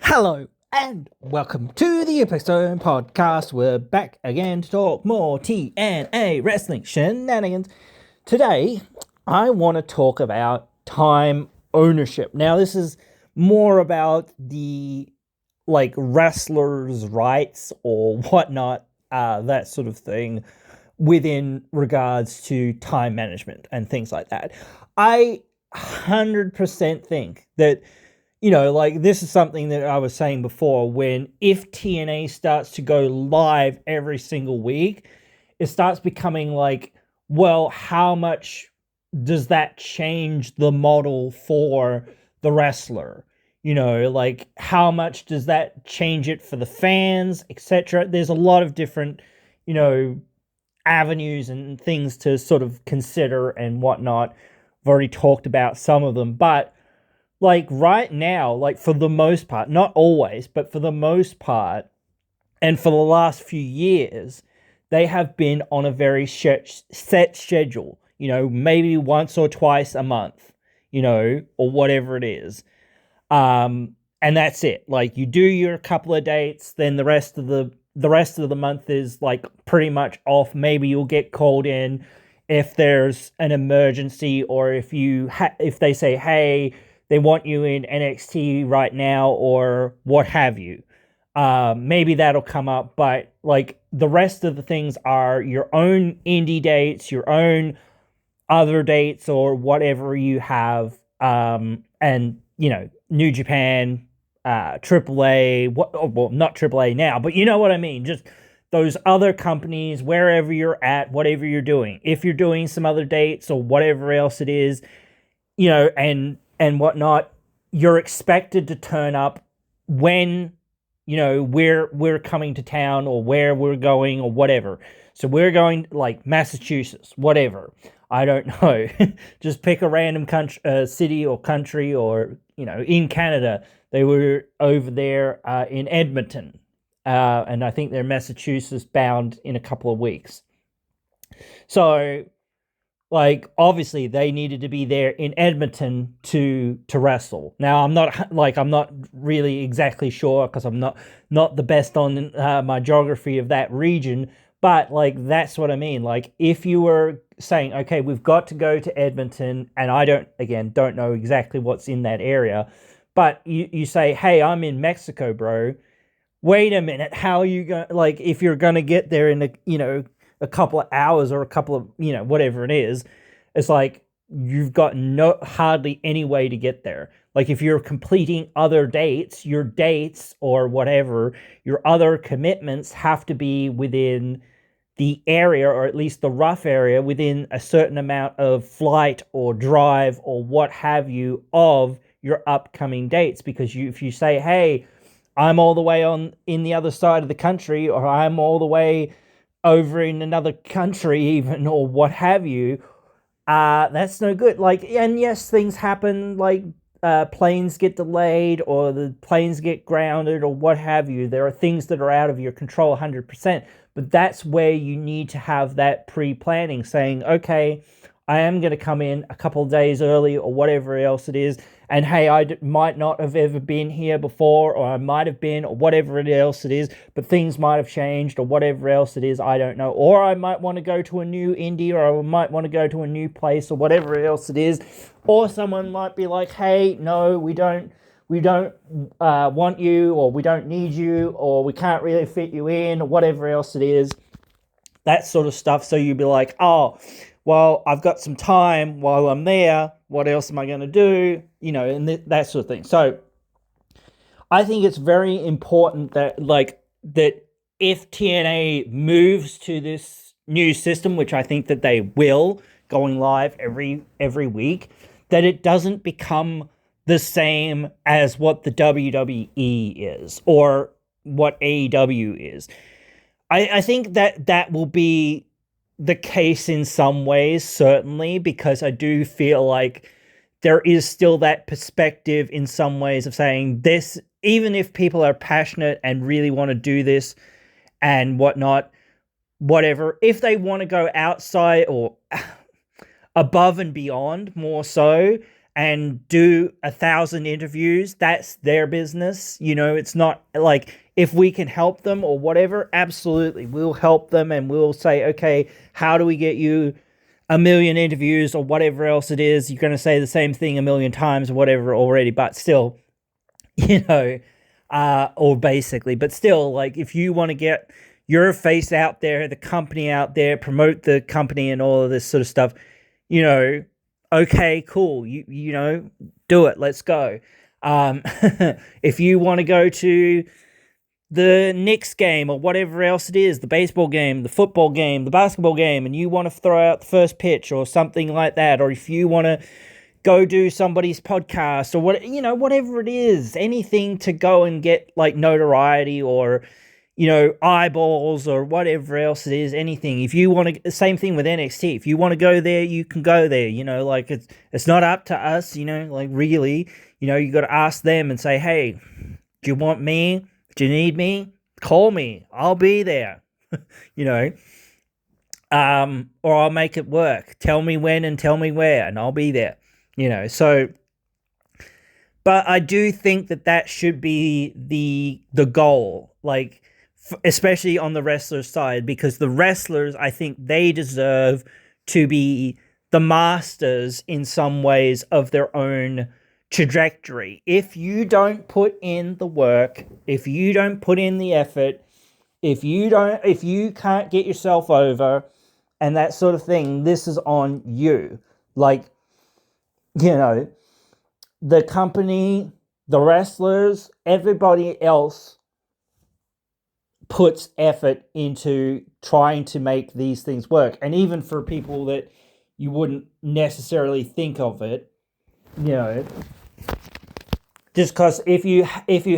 Hello and welcome to the impzonepod podcast. We're back again to talk more TNA wrestling shenanigans. Today, I want to talk about time ownership. Now, this is more about the wrestlers' rights or whatnot, that sort of thing, within regards to time management and things like that. I 100% think that this is something that I was saying before. If TNA starts to go live every single week, it starts becoming like, well, how much does that change the model for the wrestler? How much does that change it for the fans, etc.? There's a lot of different, avenues and things to sort of consider and whatnot. I've already talked about some of them, but right now, for the most part, not always, but for the most part, and for the last few years, they have been on a very set schedule, maybe once or twice a month, or whatever it is. And that's it. You do your couple of dates, then the rest of the month is pretty much off. Maybe you'll get called in if there's an emergency, or if they say, hey, they want you in NXT right now, or what have you. Maybe that'll come up, but the rest of the things are your own indie dates, your own other dates, or whatever you have. And New Japan, AAA, well, not AAA now, but you know what I mean. Just those other companies, wherever you're at, whatever you're doing. If you're doing some other dates or whatever else it is, and whatnot, you're expected to turn up when we're coming to town, or where we're going, or whatever. So we're going Massachusetts, whatever. I don't know. Just pick a random city or country, or in Canada. They were over there in Edmonton, and I think they're Massachusetts bound in a couple of weeks. So obviously they needed to be there in Edmonton to wrestle. Now I'm not really exactly sure, because I'm not the best on my geography of that region, but that's what I mean. If you were saying, okay, we've got to go to Edmonton, and I don't know exactly what's in that area, but you say, hey, I'm in Mexico, bro. Wait a minute, how are you going? If you're gonna get there in a couple of hours, or a couple of, whatever it is, it's you've got hardly any way to get there. If you're completing other dates, your dates or whatever, your other commitments have to be within the area, or at least the rough area, within a certain amount of flight or drive or what have you of your upcoming dates. Because if you say, hey, I'm all the way in the other side of the country, or I'm all the way over in another country even, or what have you, that's no good. And yes, things happen, planes get delayed, or the planes get grounded, or what have you. There are things that are out of your control 100%, but that's where you need to have that pre-planning, saying, okay, I am going to come in a couple of days early, or whatever else it is. And hey, I might not have ever been here before, or I might have been, or whatever else it is, but things might have changed, or whatever else it is, I don't know. Or I might want to go to a new indie, or I might want to go to a new place, or whatever else it is. Or someone might be like, hey, no, we don't want you, or we don't need you, or we can't really fit you in, or whatever else it is. That sort of stuff. So you'd be like, oh, well, I've got some time while I'm there. What else am I going to do? And that sort of thing. So I think it's very important that if TNA moves to this new system, which I think that they will, going live every week, that it doesn't become the same as what the WWE is, or what AEW is. I think that will be the case in some ways, certainly, because I do feel like there is still that perspective in some ways of saying this, even if people are passionate and really want to do this and whatnot, whatever, if they want to go outside or above and beyond more so, and do 1,000 interviews, that's their business. It's not like, if we can help them or whatever, absolutely, we'll help them, and we'll say, okay, how do we get you 1,000,000 interviews or whatever else it is? You're going to say the same thing 1,000,000 times or whatever already, but still, or basically, but still, like, if you want to get your face out there, the company out there, promote the company and all of this sort of stuff, okay, cool. Do it. Let's go. If you want to go to the Knicks game or whatever else it is, the baseball game, the football game, the basketball game, and you want to throw out the first pitch or something like that, or if you want to go do somebody's podcast or whatever it is, anything to go and get like notoriety or eyeballs or whatever else it is, anything. If you want to, same thing with NXT. If you want to go there, you can go there. Like, it's not up to us. Like, really, you got to ask them and say, hey, do you want me? Do you need me? Call me. I'll be there. Or I'll make it work. Tell me when and tell me where, and I'll be there. So. But I do think that should be the goal, like, especially on the wrestler's side, because the wrestlers, I think they deserve to be the masters in some ways of their own trajectory. If you don't put in the work, if you don't put in the effort, if you can't get yourself over and that sort of thing, this is on you. Like, the company, the wrestlers, everybody else puts effort into trying to make these things work. And even for people that you wouldn't necessarily think of it, just because if you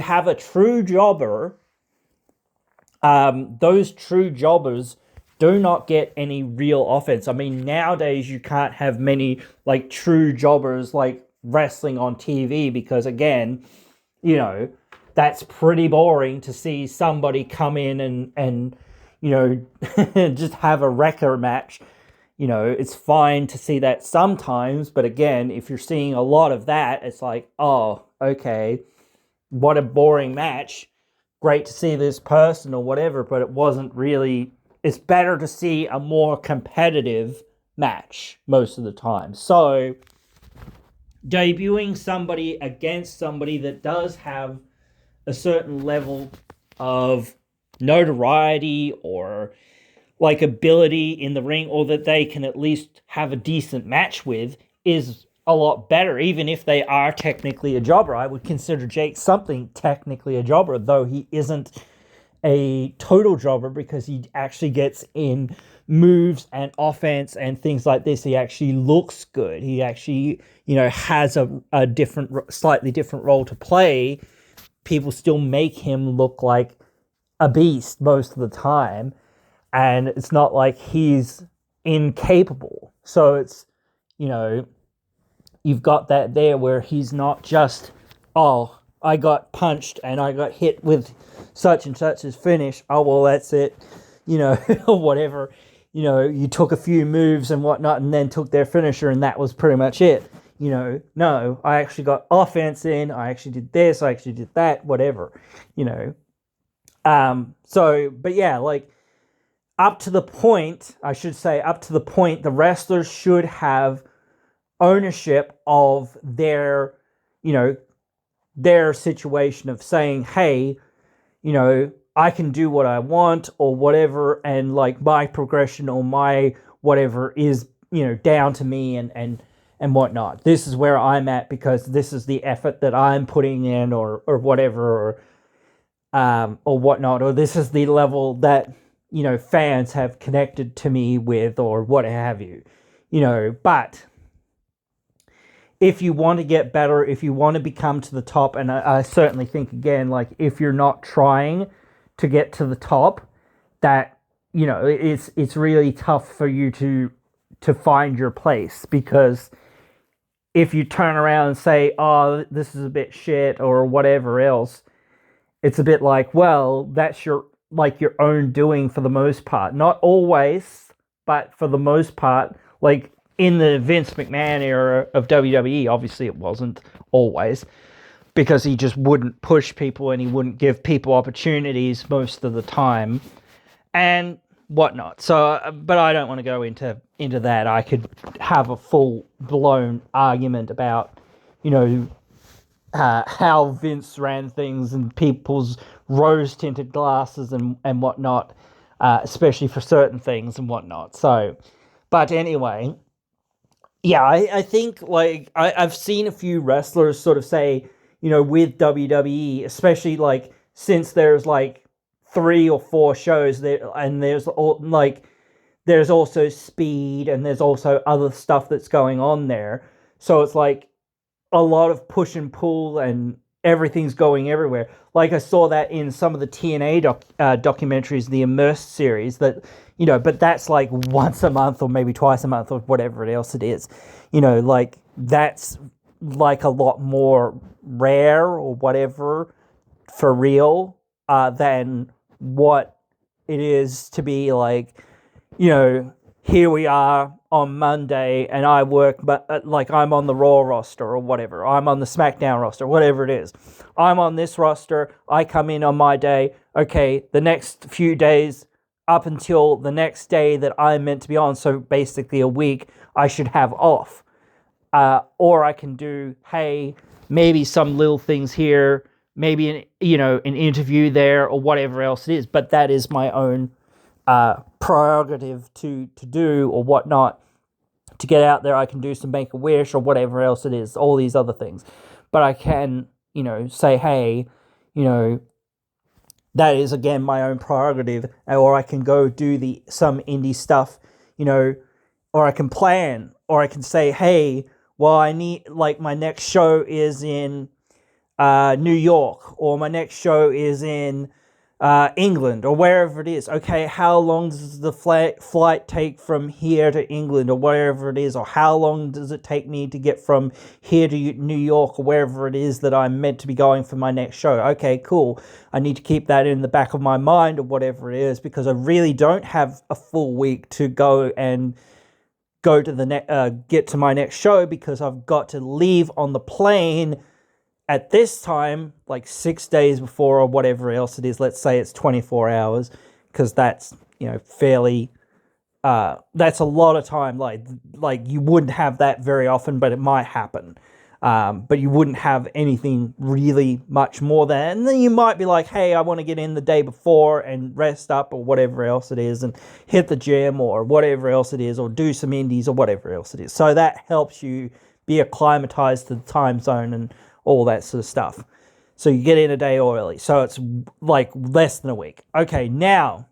have a true jobber, those true jobbers do not get any real offense. I mean, nowadays you can't have many like true jobbers like wrestling on TV because, again, that's pretty boring to see somebody come in and just have a wrecker match. It's fine to see that sometimes, but again, if you're seeing a lot of that, it's like, oh, okay, what a boring match. Great to see this person or whatever, but it wasn't really. It's better to see a more competitive match most of the time. So debuting somebody against somebody that does have a certain level of notoriety or like ability in the ring, or that they can at least have a decent match with, is a lot better, even if they are technically a jobber. I would consider Jake something technically a jobber, though he isn't a total jobber, because he actually gets in moves and offense and things like this. He actually looks good. He actually, has a different, slightly different role to play. People still make him look like a beast most of the time, and it's not like he's incapable. So it's, you've got that there where he's not just, oh, I got punched and I got hit with such and such as finish. Oh, well, that's it, or whatever. You took a few moves and whatnot and then took their finisher and that was pretty much it. No, I actually got offense in. I actually did this. I actually did that, whatever, So, but yeah, like, up to the point, the wrestlers should have ownership of their, their situation of saying, hey, I can do what I want or whatever, and like my progression or my whatever is, down to me and whatnot. This is where I'm at because this is the effort that I'm putting in or whatever, or whatnot, or this is the level that, fans have connected to me with or what have you, but if you want to get better, if you want to become to the top, and I certainly think, again, like, if you're not trying to get to the top, that, it's really tough for you to find your place, because if you turn around and say, oh, this is a bit shit or whatever else, it's a bit like, well, that's your own doing for the most part. Not always, but for the most part, like, in the Vince McMahon era of WWE, obviously it wasn't always, because he just wouldn't push people and he wouldn't give people opportunities most of the time and whatnot. So, but I don't want to go into that. I could have a full blown argument about, you know, how Vince ran things and people's rose tinted glasses and whatnot, especially for certain things and whatnot. So, but anyway, yeah, I think like I've seen a few wrestlers sort of say, you know, with WWE, especially like since there's like 3 or 4 shows there, and there's also speed and there's also other stuff that's going on there. So it's like a lot of push and pull and everything's going everywhere. Like I saw that in some of the TNA documentaries, the Immersed series, that, you know, but that's like once a month or maybe twice a month or whatever else it is. You know, like that's like a lot more rare or whatever for real than what it is to be like, you know, here we are on Monday and I work, but like I'm on the Raw roster or whatever. I'm on the SmackDown roster, whatever it is. I'm on this roster. I come in on my day. Okay, the next few days up until the next day that I'm meant to be on, so basically a week, I should have off. Or I can do, hey, maybe some little things here, maybe an interview there or whatever else it is. But that is my own prerogative to do or whatnot. To get out there, I can do some Make-A-Wish or whatever else it is, all these other things. But I can, say, hey, that is, again, my own prerogative. Or I can go do some indie stuff, or I can plan, or I can say, hey, well, I need, like, my next show is in New York, or my next show is in England, or wherever it is. Okay, how long does the flight take from here to England, or wherever it is, or how long does it take me to get from here to New York, or wherever it is that I'm meant to be going for my next show? Okay, cool. I need to keep that in the back of my mind, or whatever it is, because I really don't have a full week to go to get to my next show, because I've got to leave on the plane at this time, like 6 days before or whatever else it is. Let's say it's 24 hours, because that's, fairly, that's a lot of time. Like you wouldn't have that very often, but it might happen. But you wouldn't have anything really much more than, and then you might be like, hey, I want to get in the day before and rest up or whatever else it is and hit the gym or whatever else it is, or do some indies or whatever else it is. So that helps you be acclimatized to the time zone and all that sort of stuff. So you get in a day early. So it's like less than a week. Okay, now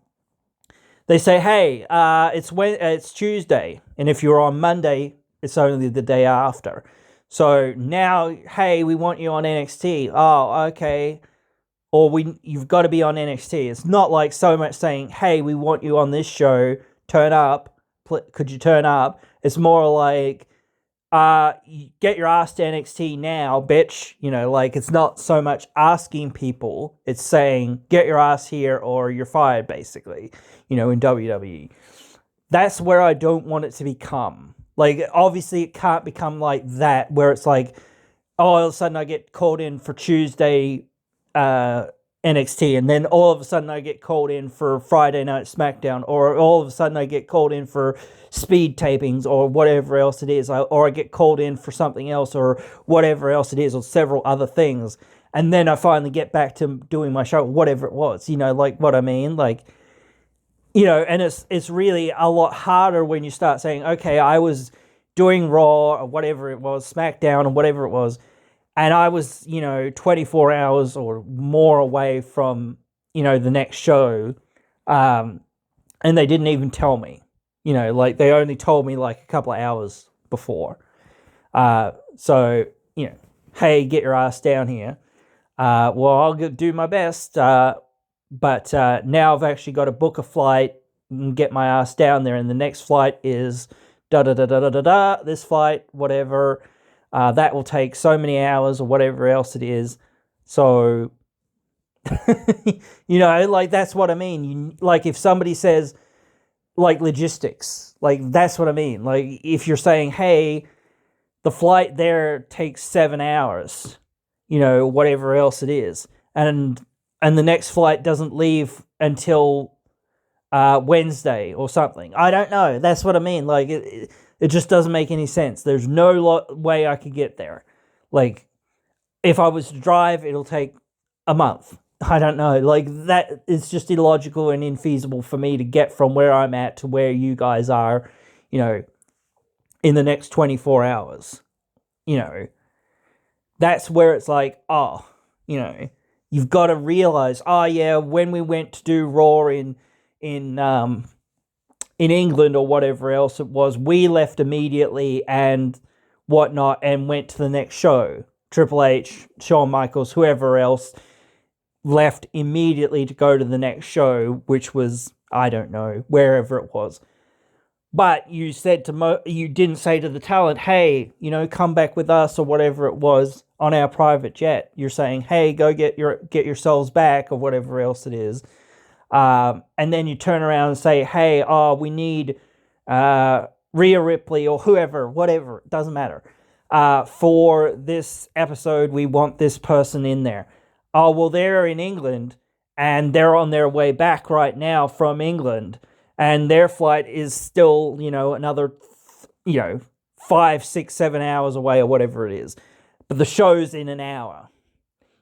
they say, hey, it's Tuesday. And if you're on Monday, it's only the day after. So now, hey, we want you on NXT. Oh, okay. Or you've got to be on NXT. It's not like so much saying, hey, we want you on this show. Turn up. Could you turn up? It's more like, get your ass to NXT now, bitch. Like it's not so much asking people, it's saying get your ass here or you're fired, basically, in WWE. That's where I don't want it to become. Like, obviously it can't become like that, where it's like, oh, all of a sudden I get called in for Tuesday NXT, and then all of a sudden I get called in for Friday Night SmackDown, or all of a sudden I get called in for speed tapings or whatever else it is, or I get called in for something else or whatever else it is, or several other things, and then I finally get back to doing my show, whatever it was, like what I mean, like, and it's really a lot harder when you start saying, okay, I was doing Raw or whatever it was, SmackDown or whatever it was, and I was, 24 hours or more away from, the next show, and they didn't even tell me, like they only told me like a couple of hours before. So, hey, get your ass down here. Well, I'll do my best, but now I've actually got to book a flight and get my ass down there, and the next flight is da-da-da-da-da-da, this flight, whatever. That will take so many hours or whatever else it is. So, like, that's what I mean. Like, if somebody says, like logistics. Like, that's what I mean. Like, if you're saying, hey, the flight there takes 7 hours, whatever else it is, and the next flight doesn't leave until Wednesday or something. I don't know. That's what I mean. Like, it just doesn't make any sense. There's no way I could get there. Like, if I was to drive, it'll take a month. I don't know. Like, that is just illogical and infeasible for me to get from where I'm at to where you guys are, in the next 24 hours. That's where it's like, you've got to realize, when we went to do Raw in England or whatever else it was, we left immediately and whatnot and went to the next show. Triple H, Shawn Michaels, whoever else left immediately to go to the next show, which was, I don't know, wherever it was. But you said you didn't say to the talent, hey, come back with us or whatever it was on our private jet. You're saying, hey, go get yourselves back or whatever else it is. And then you turn around and say, hey, we need Rhea Ripley or whoever, whatever, it doesn't matter. For this episode, we want this person in there. Oh, well, they're in England and they're on their way back right now from England. And their flight is still, another, 5, 6, 7 hours away or whatever it is. But the show's in an hour.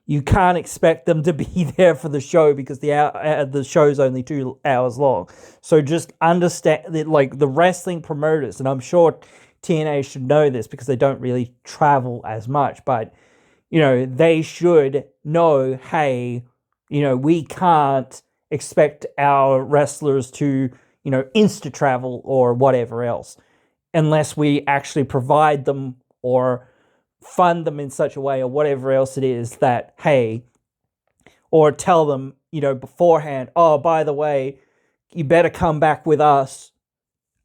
You can't expect them to be there for the show because the show's only 2 hours long. So just understand that, like, the wrestling promoters, and I'm sure TNA should know this because they don't really travel as much, but, they should know, hey, we can't expect our wrestlers to, insta travel or whatever else, unless we actually provide them or fund them in such a way or whatever else it is that, hey, or tell them, beforehand, oh, by the way, you better come back with us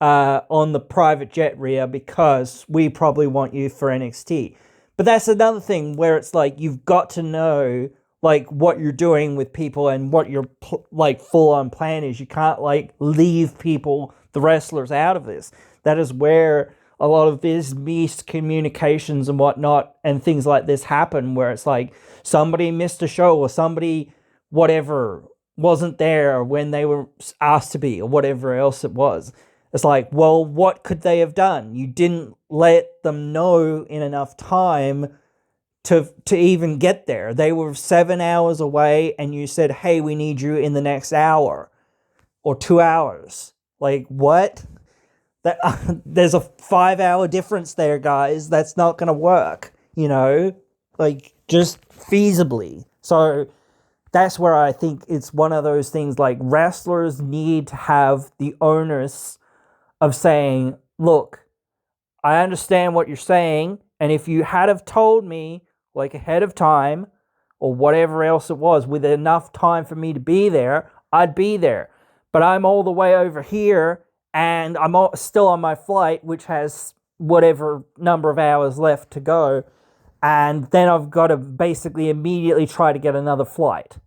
on the private jet, Rhea, because we probably want you for NXT. But that's another thing where it's like, you've got to know, like, what you're doing with people and what your full-on plan is. You can't, leave people, the wrestlers, out of this. That is where a lot of these miscommunications and whatnot and things like this happen, where it's like somebody missed a show or somebody, whatever, wasn't there when they were asked to be or whatever else it was. It's like, well, what could they have done? You didn't let them know in enough time to even get there. They were 7 hours away and you said, hey, we need you in the next hour or 2 hours. Like, what? There's a 5-hour difference there, guys. That's not going to work, just feasibly. So that's where I think it's one of those things, like, wrestlers need to have the onus of saying, look, I understand what you're saying, and if you had have told me, ahead of time, or whatever else it was, with enough time for me to be there, I'd be there. But I'm all the way over here, and I'm still on my flight, which has whatever number of hours left to go, and then I've got to basically immediately try to get another flight,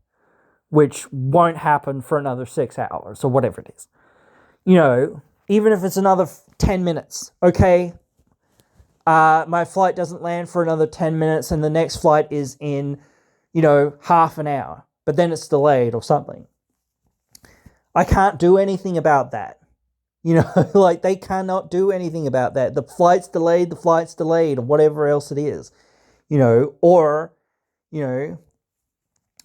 which won't happen for another 6 hours, or whatever it is. Even if it's another 10 minutes, okay? My flight doesn't land for another 10 minutes, and the next flight is in, half an hour, but then it's delayed or something. I can't do anything about that. They cannot do anything about that. The flight's delayed, or whatever else it is, or,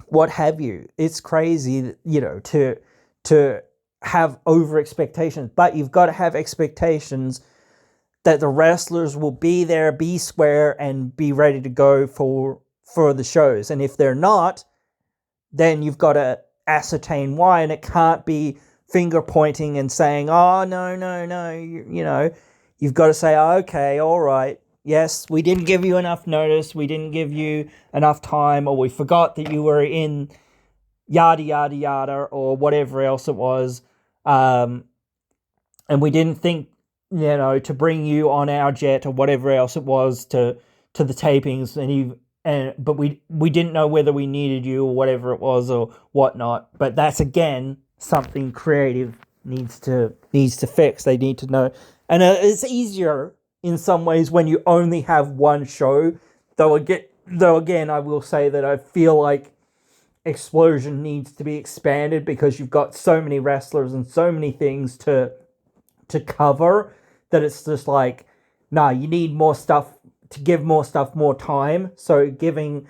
what have you. It's crazy, to have over expectations, but you've got to have expectations that the wrestlers will be there, be square, and be ready to go for the shows. And if they're not, then you've got to ascertain why, and it can't be finger pointing and saying, oh, no, you've got to say, oh, okay, all right, yes, we didn't give you enough notice, we didn't give you enough time, or we forgot that you were in yada, yada, yada, or whatever else it was, and we didn't think, to bring you on our jet or whatever else it was to the tapings, but we didn't know whether we needed you or whatever it was or whatnot. But that's, again, something creative needs to fix. They need to know, and it's easier in some ways when you only have one show. Though again, I will say that I feel like Explosion needs to be expanded because you've got so many wrestlers and so many things to cover that it's just like, nah, you need more stuff to give more stuff more time. So giving,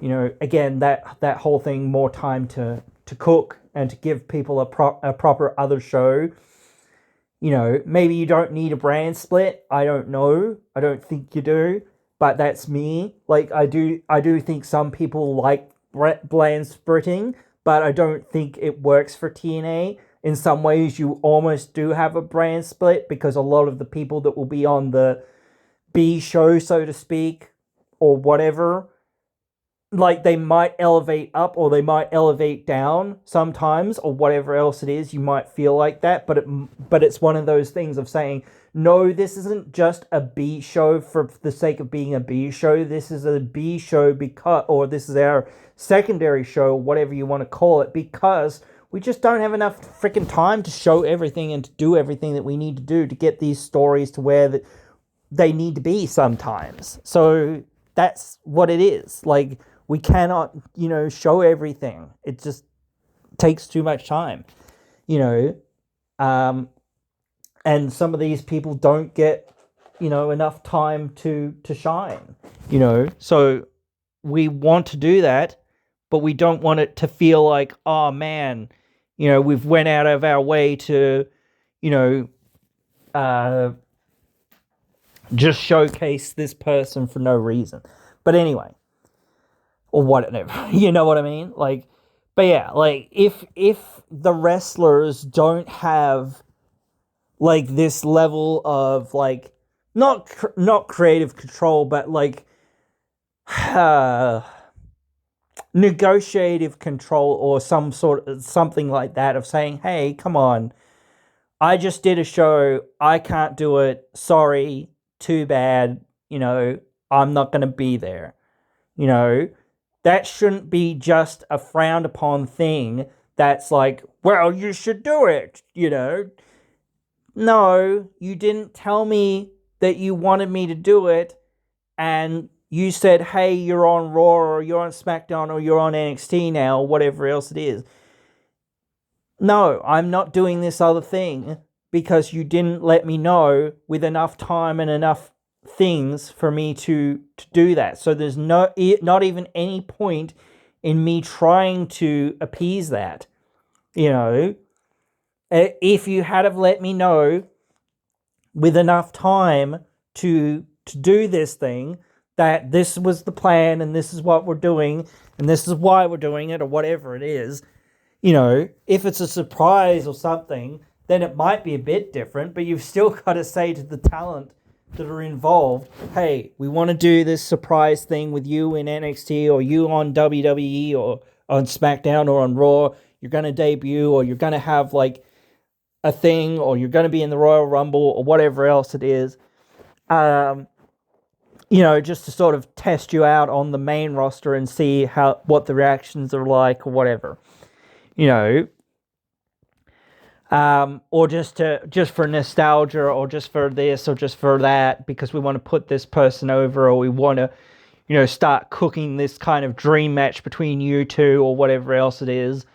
again, that whole thing more time to cook and to give people a proper other show. Maybe you don't need a brand split. I don't know. I don't think you do, but that's me. Like I do think some people like brand splitting, but I don't think it works for TNA. In some ways, you almost do have a brand split because a lot of the people that will be on the B show, so to speak, or whatever, like they might elevate up or they might elevate down sometimes, or whatever else it is. You might feel like that, but it's one of those things of saying, no, this isn't just a B show for the sake of being a B show. This is a B show because, or this is our secondary show, whatever you want to call it, because we just don't have enough freaking time to show everything and to do everything that we need to do to get these stories to where they need to be sometimes. So that's what it is. Like, we cannot, show everything. It just takes too much time, and some of these people don't get, enough time to shine, So we want to do that, but we don't want it to feel like, oh man, we've went out of our way to, just showcase this person for no reason. But anyway, or whatever, you know what I mean? Like, but yeah, like if the wrestlers don't have like this level of like not creative control, but like negotiative control or something like that of saying, hey, come on, I just did a show, I can't do it, sorry, too bad, I'm not going to be there, that shouldn't be just a frowned upon thing that's like, well, you should do it, No, you didn't tell me that you wanted me to do it, and you said, hey, you're on Raw, or you're on SmackDown, or you're on NXT now, or whatever else it is. No, I'm not doing this other thing because you didn't let me know with enough time and enough things for me to do that. So there's not even any point in me trying to appease that. If you had have let me know with enough time to do this thing, that this was the plan and this is what we're doing and this is why we're doing it, or whatever it is, if it's a surprise or something, then it might be a bit different, but you've still got to say to the talent that are involved, hey, we want to do this surprise thing with you in NXT, or you on WWE, or on SmackDown, or on Raw. You're going to debut, or you're going to have like a thing, or you're going to be in the Royal Rumble, or whatever else it is, just to sort of test you out on the main roster and see what the reactions are like, or whatever, or just for nostalgia, or just for this, or just for that, because we want to put this person over, or we want to, start cooking this kind of dream match between you two, or whatever else it is,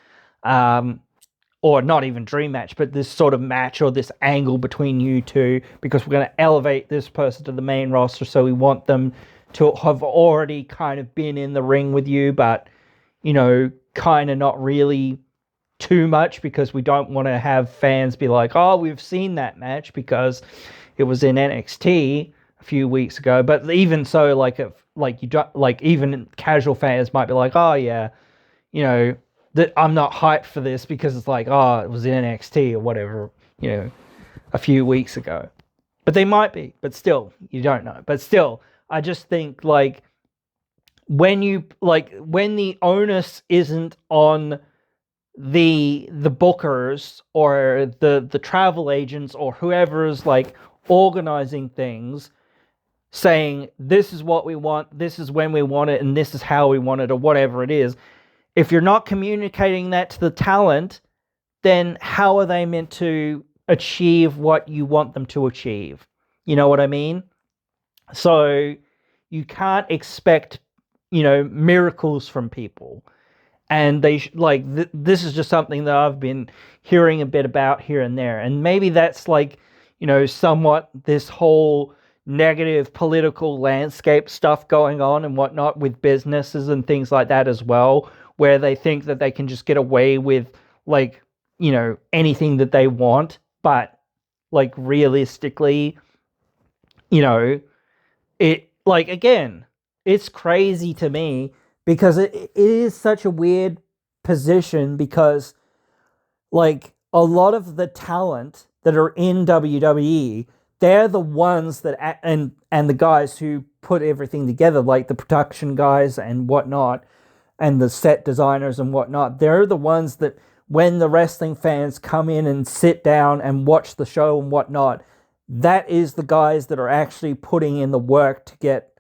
or not even dream match, but this sort of match or this angle between you two, because we're going to elevate this person to the main roster, so we want them to have already kind of been in the ring with you, but, kind of not really too much, because we don't want to have fans be like, oh, we've seen that match because it was in NXT a few weeks ago. But even so, even casual fans might be like, oh yeah, that I'm not hyped for this because it's like, oh, it was in NXT or whatever, a few weeks ago. But they might be, but still, you don't know. But still, I just think like when the onus isn't on the bookers or the travel agents or whoever's like organizing things, saying this is what we want, this is when we want it, and this is how we want it, or whatever it is. If you're not communicating that to the talent, then how are they meant to achieve what you want them to achieve? You know what I mean? So you can't expect, miracles from people. And this is just something that I've been hearing a bit about here and there. And maybe that's like, somewhat this whole negative political landscape stuff going on and whatnot with businesses and things like that as well, where they think that they can just get away with like, anything that they want. But like realistically, you know, it like again, it's crazy to me because it is such a weird position because like a lot of the talent that are in WWE, they're the ones that and the guys who put everything together, like the production guys and whatnot, and the set designers and whatnot. They're the ones that when the wrestling fans come in and sit down and watch the show and whatnot, that is the guys that are actually putting in the work to get,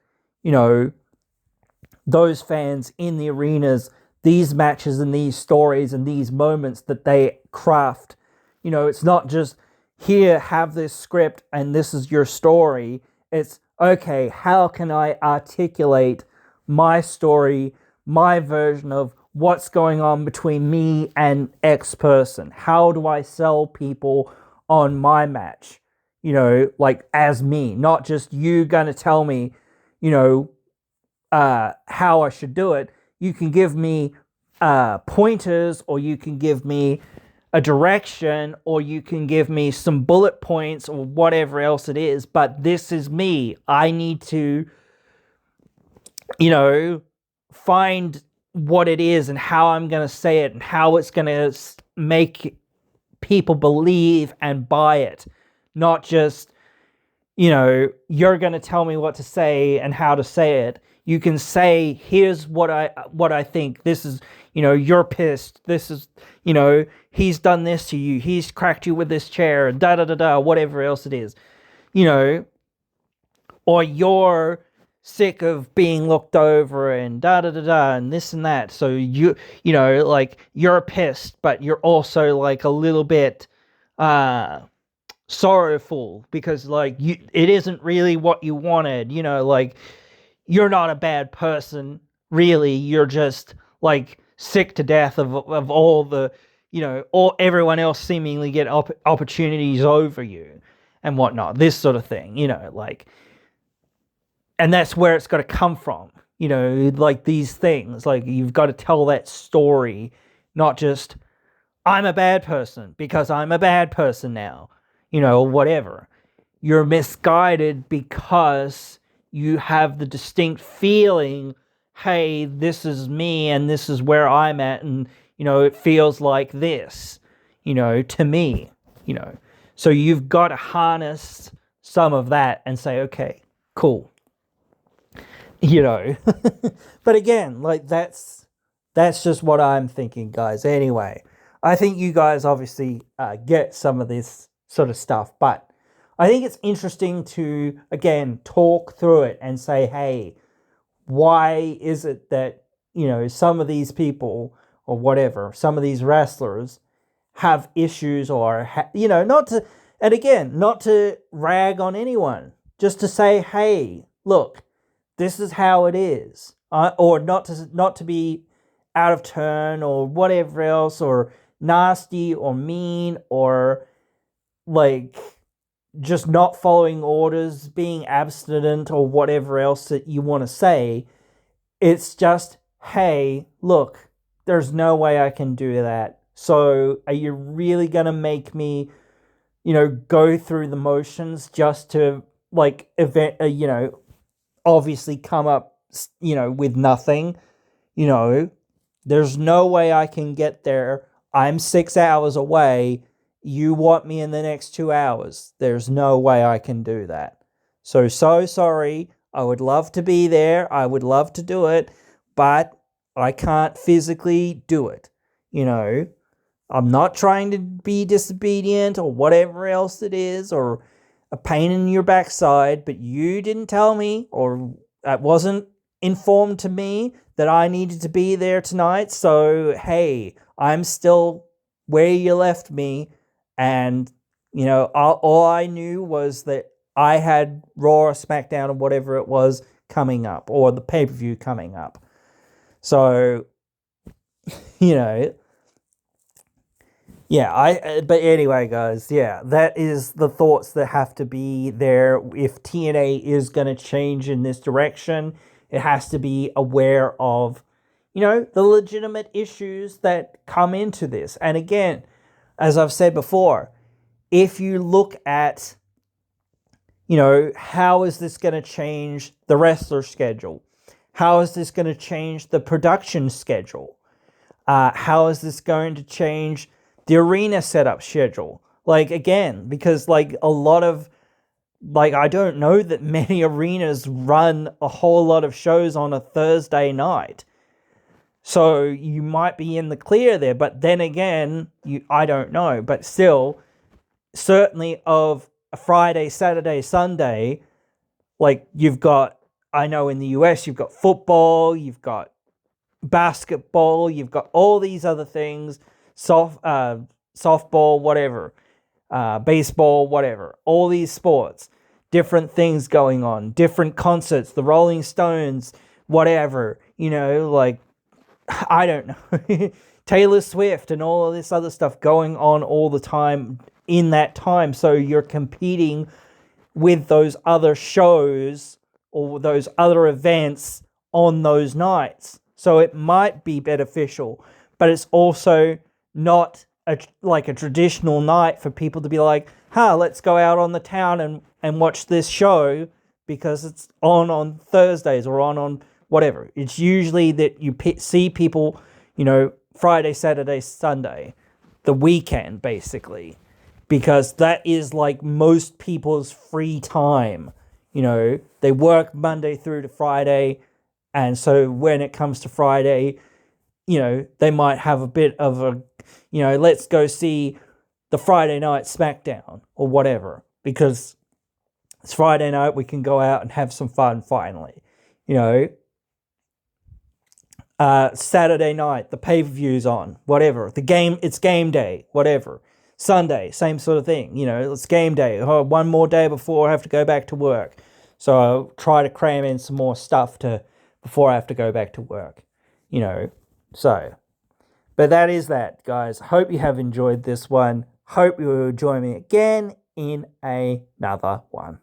those fans in the arenas, these matches and these stories and these moments that they craft. It's not just here, have this script and this is your story. It's okay, how can I articulate my story, my version of what's going on between me and X person? How do I sell people on my match? Like as me, not just you gonna tell me, how I should do it. You can give me pointers, or you can give me a direction, or you can give me some bullet points or whatever else it is. But this is me. I need to, find what it is and how I'm going to say it and how it's going to make people believe and buy it. Not just, you're going to tell me what to say and how to say it. You can say, here's what I think. This is, you're pissed. This is, he's done this to you. He's cracked you with this chair and da-da-da-da, whatever else it is. Or you're sick of being looked over and da-da-da-da and this and that. So like you're pissed, but you're also like a little bit sorrowful because like it isn't really what you wanted, like you're not a bad person, really. You're just like sick to death of all the, all everyone else seemingly get opportunities over you and whatnot. This sort of thing, like, and that's where it's got to come from. Like these things, like you've got to tell that story, not just I'm a bad person because I'm a bad person now, whatever. You're misguided because you have the distinct feeling, hey, this is me and this is where I'm at, and it feels like this, to me, so you've got to harness some of that and say, okay, cool, but again, like that's just what I'm thinking, guys. Anyway, I think you guys obviously get some of this sort of stuff, but I think it's interesting to, again, talk through it and say, hey, why is it that, some of these people or whatever, some of these wrestlers have issues or, not to, and again, not to rag on anyone, just to say, hey, look, this is how it is. Or not to be out of turn or whatever else, or nasty or mean or like just not following orders, being abstinent or whatever else that you want to say. It's just, hey, look, there's no way I can do that. So are you really going to make me, go through the motions just to like obviously come up, with nothing? There's no way I can get there. I'm 6 hours away. You want me in the next 2 hours. There's no way I can do that. So sorry. I would love to be there. I would love to do it, but I can't physically do it. I'm not trying to be disobedient or whatever else it is, or a pain in your backside, but you didn't tell me, or it wasn't informed to me that I needed to be there tonight. So, hey, I'm still where you left me, and all I knew was that I had Raw or SmackDown or whatever it was coming up, or the pay-per-view coming up. So, you know, yeah, but anyway, guys, yeah, that is the thoughts that have to be there. If TNA is going to change in this direction, it has to be aware of, the legitimate issues that come into this. And again, as I've said before, if you look at, how is this going to change the wrestler schedule? How is this going to change the production schedule? How is this going to change the arena setup schedule? Like, again, because a lot of, I don't know that many arenas run a whole lot of shows on a Thursday night. So you might be in the clear there, but then again, I don't know. But still, certainly of a Friday, Saturday, Sunday, you've got, I know in the US, you've got football, you've got basketball, you've got all these other things, softball, whatever, baseball, whatever, all these sports, different things going on, different concerts, the Rolling Stones, whatever, I don't know, Taylor Swift and all of this other stuff going on all the time in that time. So you're competing with those other shows or those other events on those nights. So it might be beneficial, but it's also not a traditional night for people to be like, let's go out on the town and watch this show because it's on Thursdays or on whatever. It's usually that you see people, Friday, Saturday, Sunday, the weekend, basically, because that is most people's free time. They work Monday through to Friday, and so when it comes to Friday, they might have a bit of a, let's go see the Friday night SmackDown or whatever, because it's Friday night, we can go out and have some fun finally. Saturday night, the pay-per-view's on, whatever. It's game day, whatever. Sunday, same sort of thing. It's game day. One more day before I have to go back to work. So I'll try to cram in some more stuff before I have to go back to work. So. But that is that, guys. Hope you have enjoyed this one. Hope you will join me again in another one.